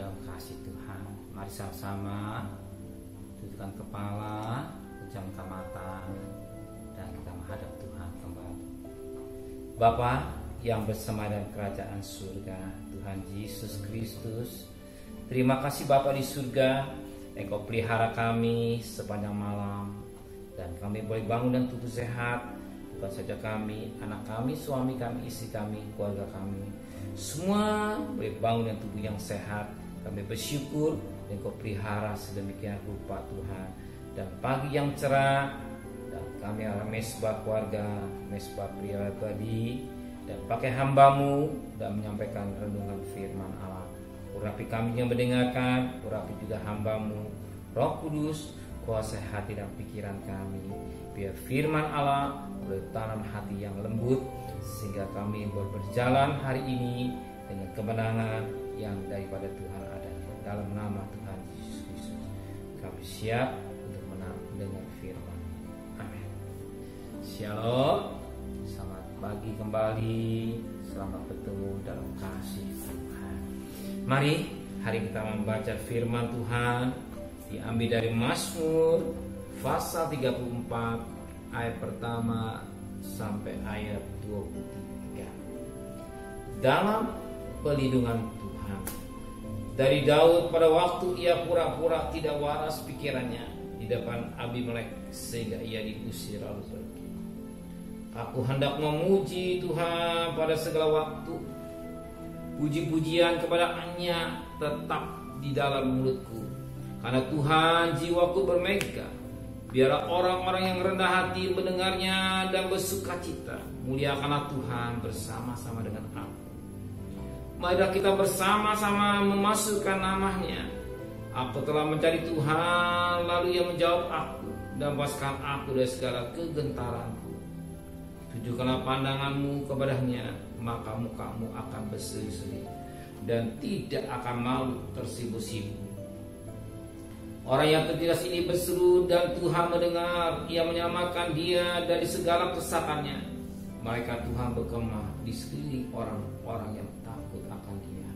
dalam kasih Tuhan. Mari sama-sama dudukkan kepala, pejamkan mata, dan kita menghadap Tuhan kembali. Bapa yang bersama dalam kerajaan surga, Tuhan Yesus Kristus, terima kasih Bapa di surga, Engkau pelihara kami sepanjang malam, dan kami boleh bangun dan tubuh sehat. Bukan saja kami, anak kami, suami kami, istri kami, keluarga kami, semua boleh bangun dan tubuh yang sehat. Kami bersyukur Engkau pelihara sedemikian rupa Tuhan. Dan pagi yang cerah, dan kami adalah mesbah keluarga, mesbah pribadi, dan pakai hamba-Mu dan menyampaikan renungan firman Allah. Urapi kami yang mendengarkan, urapi juga hamba-Mu, Roh Kudus, kuasai hati dan pikiran kami. Biar firman Allah boleh tanam hati yang lembut, sehingga kami boleh berjalan hari ini dengan kemenangan yang daripada Tuhan ada. Dalam nama Tuhan Yesus Kristus, kami siap untuk mendengar firman. Amin. Shalom. Selamat pagi kembali. Selamat bertemu dalam kasih Tuhan. Mari hari kita membaca firman Tuhan, diambil dari Mazmur pasal 34 ayat pertama sampai ayat 23. Dalam pelindungan Tuhan. Dari Daud pada waktu ia pura-pura tidak waras pikirannya di depan Abimelek sehingga ia diusir lalu pergi. Aku hendak memuji Tuhan pada segala waktu. Puji-pujian kepada-Nya tetap di dalam mulutku. Karena Tuhan jiwaku bermegah. Biarlah orang-orang yang rendah hati mendengarnya dan bersuka cita. Muliakanlah Tuhan bersama-sama dengan aku. Marilah kita bersama-sama memasukkan nama-Nya. Aku telah mencari Tuhan, lalu Ia menjawab aku dan bebaskan aku dari segala kegentaranku. Tujukanlah pandangan-Mu kepada-Nya, maka muka-Mu akan berseri-seri dan tidak akan malu tersipu-sipu. Orang yang tertindas ini berseru dan Tuhan mendengar. Ia menyelamatkan dia dari segala kesakannya. Malaikat Tuhan berkemah di sekeliling orang-orang yang takut akan dia.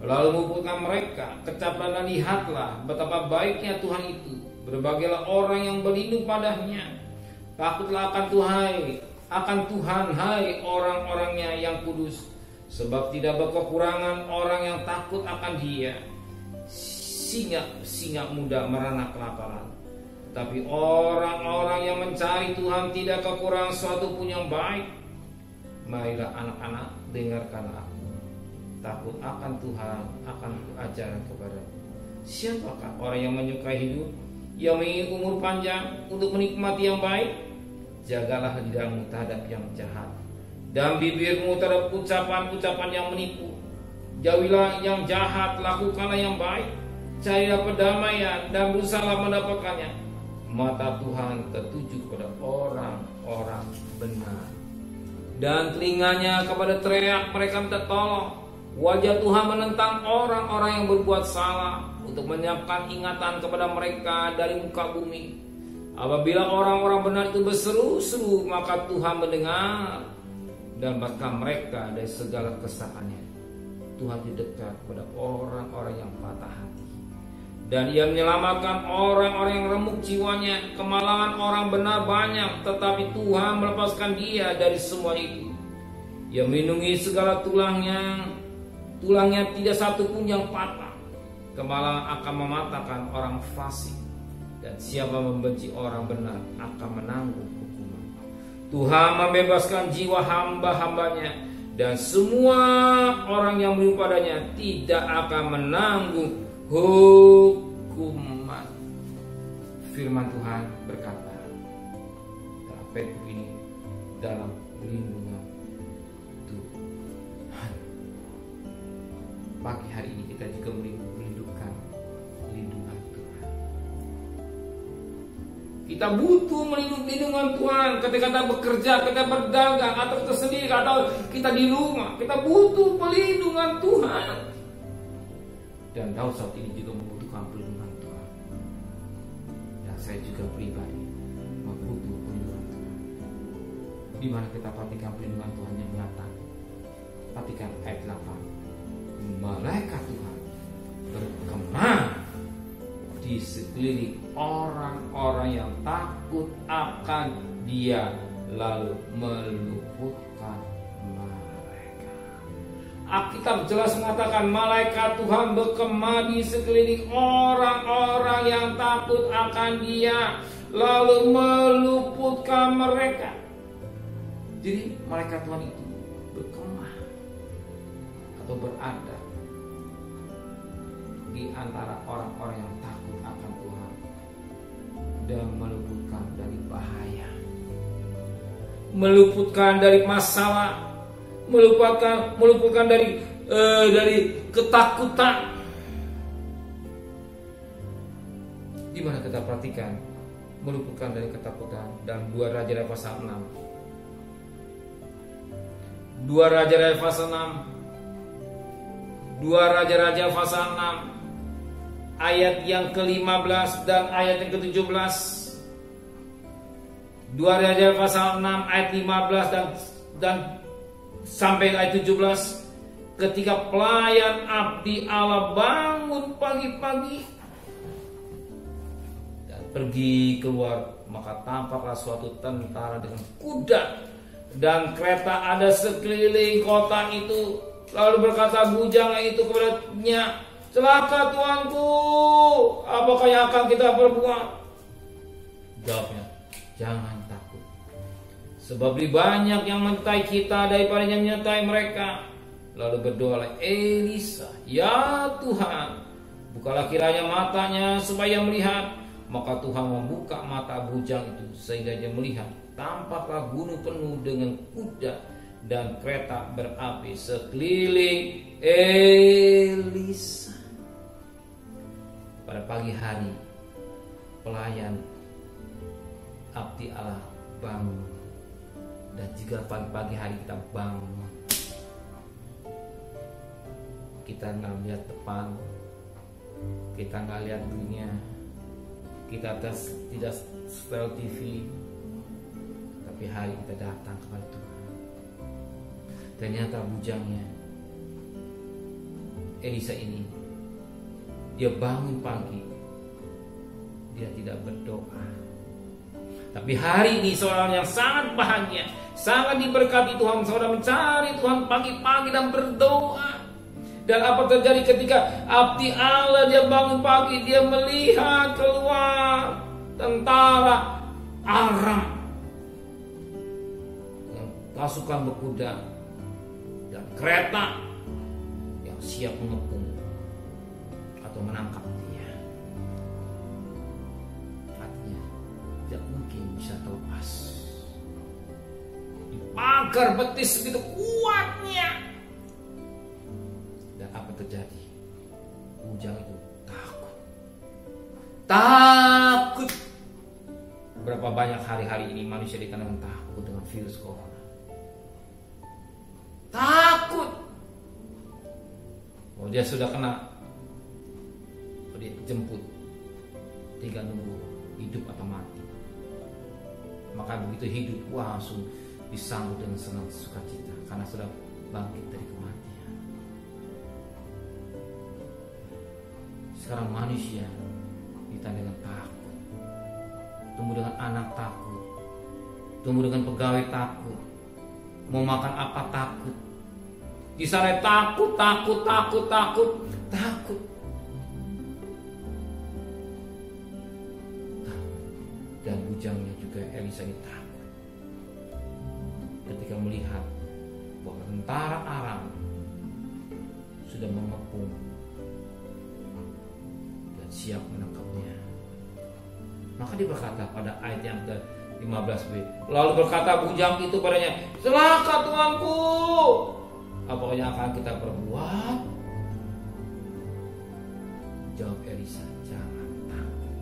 Lalu mengumpulkan mereka, kecaplah dan lihatlah betapa baiknya Tuhan itu. Berbagailah orang yang berlindung padanya. Takutlah akan Tuhan, hai orang-orangnya yang kudus. Sebab tidak berkekurangan orang yang takut akan dia. Singa muda merana kelaparan, tapi orang-orang yang mencari Tuhan tidak kekurangan suatu pun yang baik. Marilah anak-anak, dengarkan aku. Takut akan Tuhan akan kuajarkan kepadamu. Siapakah orang yang menyukai hidup, yang menginginkan umur panjang untuk menikmati yang baik? Jagalah lidahmu terhadap yang jahat, dan bibirmu terhadap ucapan-ucapan yang menipu. Jauhilah yang jahat, lakukanlah yang baik. Carilah perdamaian dan berusahalah mendapatkannya. Mata Tuhan tertuju kepada orang-orang benar, dan telinganya kepada teriak mereka minta tolong. Wajah Tuhan menentang orang-orang yang berbuat salah, untuk menyiapkan ingatan kepada mereka dari muka bumi. Apabila orang-orang benar itu berseru-seru, maka Tuhan mendengar dan bahkan mereka dari segala kesakannya. Tuhan dekat kepada orang-orang yang patah hati, dan Ia menyelamatkan orang-orang yang remuk jiwanya. Kemalangan orang benar banyak, tetapi Tuhan melepaskan dia dari semua itu. Ia melindungi segala tulangnya tidak satu pun yang patah. Kemalangan akan mematahkan orang fasik, dan siapa membenci orang benar akan menanggung hukuman. Tuhan membebaskan jiwa hamba-hambanya, dan semua orang yang berlindung padanya tidak akan menanggung hukuman. Firman Tuhan berkata dalam Petrus ini, dalam perlindungan Tuhan. Pagi hari ini kita juga merindukan perlindungan Tuhan. Kita butuh perlindungan Tuhan ketika kita bekerja, kita berdagang, atau kita sendiri, atau kita di rumah. Kita butuh perlindungan Tuhan. Dan Daud saat ini juga membutuhkan perlindungan Tuhan. Dan saya juga pribadi membutuhkan perlindungan Tuhan. Di mana kita perhatikan perlindungan Tuhan yang nyata. Perhatikan ayat 8. Malaikat Tuhan di sekeliling orang-orang yang takut akan Dia, lalu meluputkan mereka. Alkitab jelas mengatakan malaikat Tuhan berkemah di sekeliling orang-orang yang takut akan Dia, lalu meluputkan mereka. Jadi malaikat Tuhan itu berkemah atau berada di antara orang-orang yang takut akan Tuhan dan meluputkan dari bahaya, meluputkan dari masalah, meluputkan dari ketakutan. Di mana kita perhatikan meluputkan dari ketakutan dalam 2 Raja pasal 6. 2 Raja pasal 6. 2 Raja pasal 6 ayat yang ke-15 dan ayat yang ke-17. 2 Raja pasal 6 ayat 15 dan sampai ayat 17. Ketika pelayan abdi Allah bangun pagi-pagi dan pergi keluar, maka tampaklah suatu tentara dengan kuda dan kereta ada sekeliling kota itu. Lalu berkata bujangnya itu kepadanya, "Celaka tuanku, apakah yang akan kita perbuat?" Jawabnya, "Jangan takut, sebab lebih banyak yang menyertai kita daripada yang menyertai mereka." Lalu berdoalah Elisa, "Ya Tuhan, bukalah kiranya matanya supaya melihat." Maka Tuhan membuka mata bujang itu sehingga dia melihat. Tampaklah gunung penuh dengan kuda dan kereta berapi sekeliling Elisa. Pada pagi hari pelayan abdi Allah bangun. Dan jika pagi hari kita bangun, kita nggak lihat depan, kita nggak lihat dunia, kita tidak setel TV, tapi hari kita datang kepada Tuhan. Ternyata bujangnya Elisa ini, dia bangun pagi, dia tidak berdoa. Tapi hari ini seorang yang sangat bahagia, sangat diberkati Tuhan. Saudara mencari Tuhan pagi-pagi dan berdoa. Dan apa terjadi ketika abdi Allah dia bangun pagi, dia melihat keluar tentara Aram yang pasukan berkuda dan kereta yang siap mengepung atau menangkap dia. Artinya tidak mungkin bisa terlepas. Dipagar betis begitu kuatnya. Dan apa terjadi? Bujang itu takut. Berapa banyak hari-hari ini manusia dikatakan takut dengan virus corona. Takut. Oh, dia sudah kena, dia jemput, tinggal nunggu hidup atau mati. Maka begitu hidup, langsung disambut dengan senang sukacita karena sudah bangkit dari kematian. Sekarang manusia ditandai dengan takut, tumbuh dengan anak takut, tumbuh dengan pegawai takut, mau makan apa takut, di sana takut. Dan bujangnya juga Elisa ini takut ketika melihat bahwa tentara Aram sudah mengepung dan siap menangkapnya. Maka dia berkata pada ayat yang ke-15b, lalu berkata bujang itu padanya, "Celaka tuanku, apakah yang akan kita perbuat?" Jawab Elisa, "Jangan takut."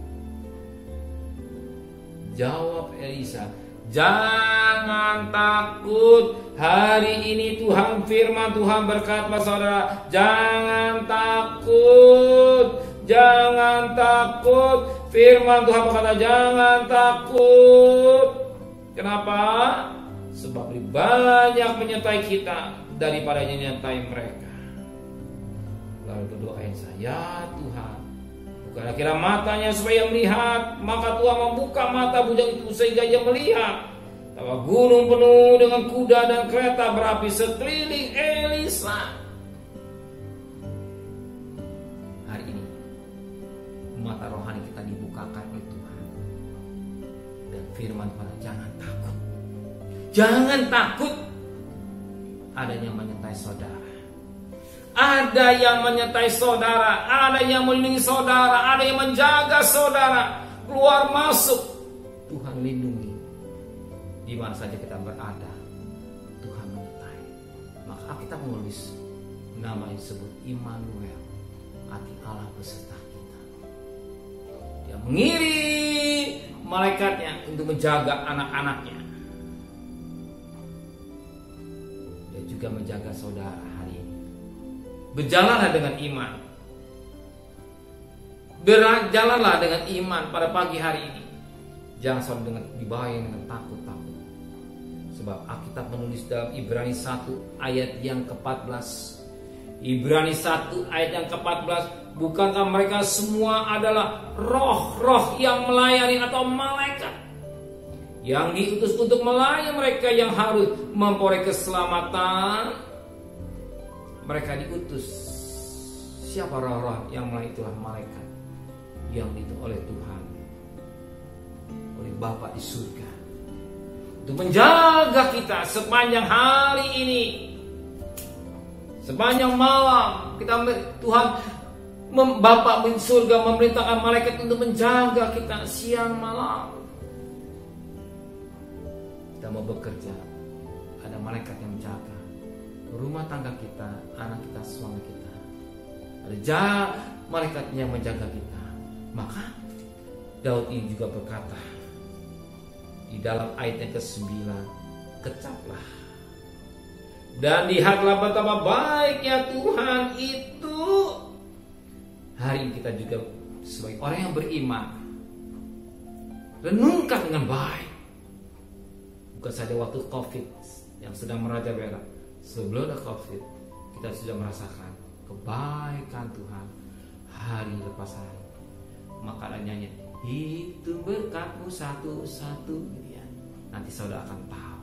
Jawab Elisa, "Jangan takut. Hari ini Tuhan, firman Tuhan berkata saudara, jangan takut. Jangan takut." Firman Tuhan berkata, "Jangan takut." Kenapa? Sebab lebih banyak menyertai kita daripada menyertai mereka. Lalu berdoa Elisa, "Ya Tuhan, bukan Kira-kira matanya supaya melihat, maka Tuhan membuka mata bujang itu sehingga ia melihat. Bahwa gunung penuh dengan kuda dan kereta berapi sekeliling Elisa. Hari ini mata rohani kita dibukakan oleh Tuhan. Dan firman pada jangan takut. Jangan takut. Ada yang menyertai saudara. Ada yang menyertai saudara, ada yang melindungi saudara, ada yang menjaga saudara. Keluar masuk, Tuhan lindungi. Di mana saja kita berada, Tuhan menyertai. Maka kita menulis nama yang disebut Immanuel, arti Allah beserta kita. Dia mengirim malaikatnya untuk menjaga anak-anaknya. Dia juga menjaga saudara hari ini. Berjalanlah dengan iman. Berjalanlah dengan iman pada pagi hari ini. Jangan selalu dengan dibayang dengan takut-takut. Sebab Alkitab menulis dalam Ibrani 1 ayat yang ke-14. Ibrani 1 ayat yang ke-14. Bukankah mereka semua adalah roh-roh yang melayani atau malaikat yang diutus untuk melayani mereka yang harus memperoleh keselamatan? Mereka diutus. Siapa roh-roh yang melayani? Itulah malaikat yang diutus oleh Tuhan, oleh Bapa di surga, untuk menjaga kita sepanjang hari ini, sepanjang malam. Tuhan Bapa di surga memerintahkan malaikat untuk menjaga kita siang malam. Kita mau bekerja, ada malaikat yang menjaga rumah tangga kita, anak kita, suami kita. Ada malaikat yang menjaga kita. Maka Daud ini juga berkata di dalam ayat yang ke-9, kecaplah dan lihatlah betapa baiknya Tuhan itu. Hari ini kita juga sebagai orang yang beriman, renungkan dengan baik. Bukan saja waktu COVID yang sedang merajalela. Sebelum ada COVID, kita sudah merasakan kebaikan Tuhan hari lepas hari. Maka nyanyi, hitung berkatmu satu-satu. Nanti saudara akan tahu.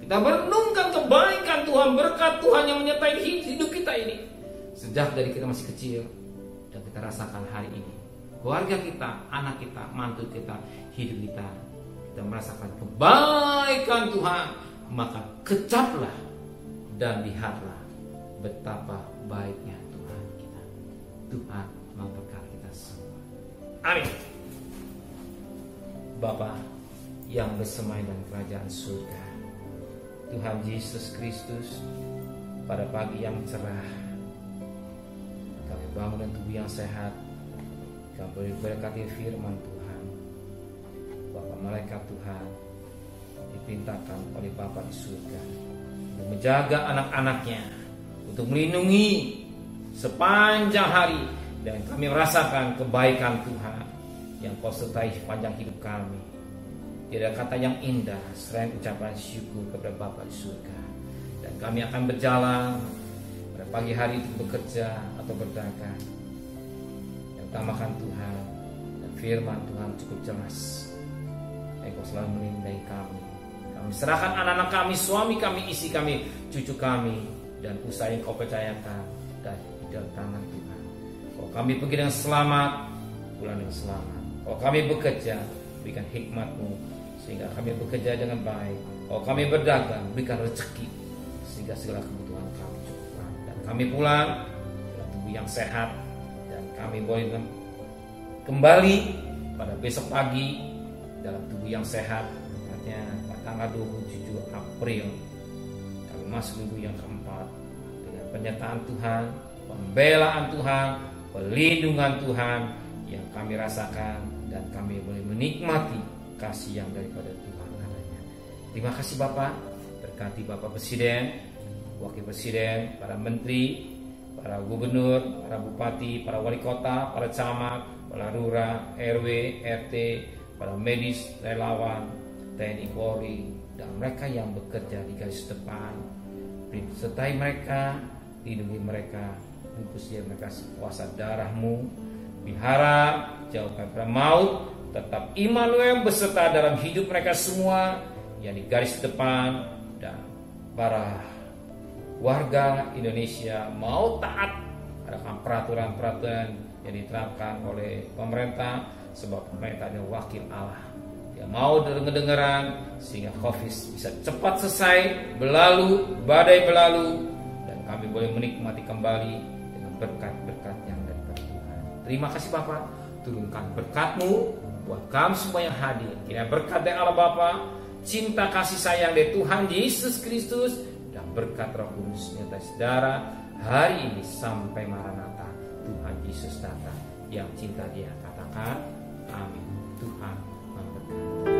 Kita merenungkan kebaikan Tuhan, berkat Tuhan yang menyertai hidup kita ini. Sejak dari kita masih kecil, dan kita rasakan hari ini. Keluarga kita, anak kita, mantu kita, hidup kita. Kita merasakan kebaikan Tuhan. Maka kecaplah dan lihatlah betapa baiknya Tuhan kita. Tuhan memberkati kita semua. Amin. Bapa yang bersemayam dalam kerajaan surga, Tuhan Yesus Kristus, pada pagi yang cerah, kami bangun dengan tubuh yang sehat. Kami berkati firman Tuhan. Bapa malaikat Tuhan diperintahkan oleh Bapa di surga untuk menjaga anak-anaknya, untuk melindungi sepanjang hari. Dan kami merasakan kebaikan Tuhan yang Kau sertai sepanjang hidup kami. Tidak ada kata yang indah selain ucapan syukur kepada Bapa di surga. Dan kami akan berjalan pada pagi hari untuk bekerja atau berdagang. Yang utamakan Tuhan dan firman Tuhan cukup jelas. Engkau selalu melindungi kami. Kami serahkan anak-anak kami, suami kami, istri kami, cucu kami, dan usaha yang Kau percayakan dan di dalam tangan Tuhan. Kalau kami pergi dengan selamat, pulang dengan selamat. Kalau kami bekerja, berikan hikmat-Mu sehingga kami bekerja dengan baik. Kalau kami berdagang, berikan rezeki sehingga segala kebutuhan kami cukupkan. Dan kami pulang dalam tubuh yang sehat, dan kami boleh kembali pada besok pagi dalam tubuh yang sehat. Artinya tanggal 27 April kami masuk minggu yang keempat dengan penyertaan Tuhan, pembelaan Tuhan, perlindungan Tuhan yang kami rasakan, dan kami boleh menikmati kasih yang daripada Tuhan adanya. Terima kasih Bapak, berkati Bapak Presiden, Wakil Presiden, para Menteri, para Gubernur, para Bupati, para Wali Kota, para Camat, para Lurah, RW, RT, para medis, relawan, TNI Polri, dan mereka yang bekerja di garis depan. Sertai mereka, lindungi mereka, bungkus dia mereka kuasa darah-Mu, pelihara, jauhkan dari maut. Tetap Immanuel beserta dalam hidup mereka semua yang di garis depan, dan para warga Indonesia mau taat pada peraturan-peraturan yang diterapkan oleh pemerintah, sebab pemerintah adalah wakil Allah. Dia mau dengar-dengaran sehingga COVID bisa cepat selesai, berlalu, badai berlalu, dan kami boleh menikmati kembali dengan berkat-berkat yang dari Tuhan. Terima kasih Bapak, turunkan berkat-Mu buat kami semua yang hadir. Kiranya berkat dari Allah Bapa, cinta kasih sayang dari Tuhan Yesus Kristus, dan berkat Roh Kudus nyata saudara hari ini sampai Maranatha Tuhan Yesus datang. Yang cinta Dia katakan amin. Tuhan memberkati.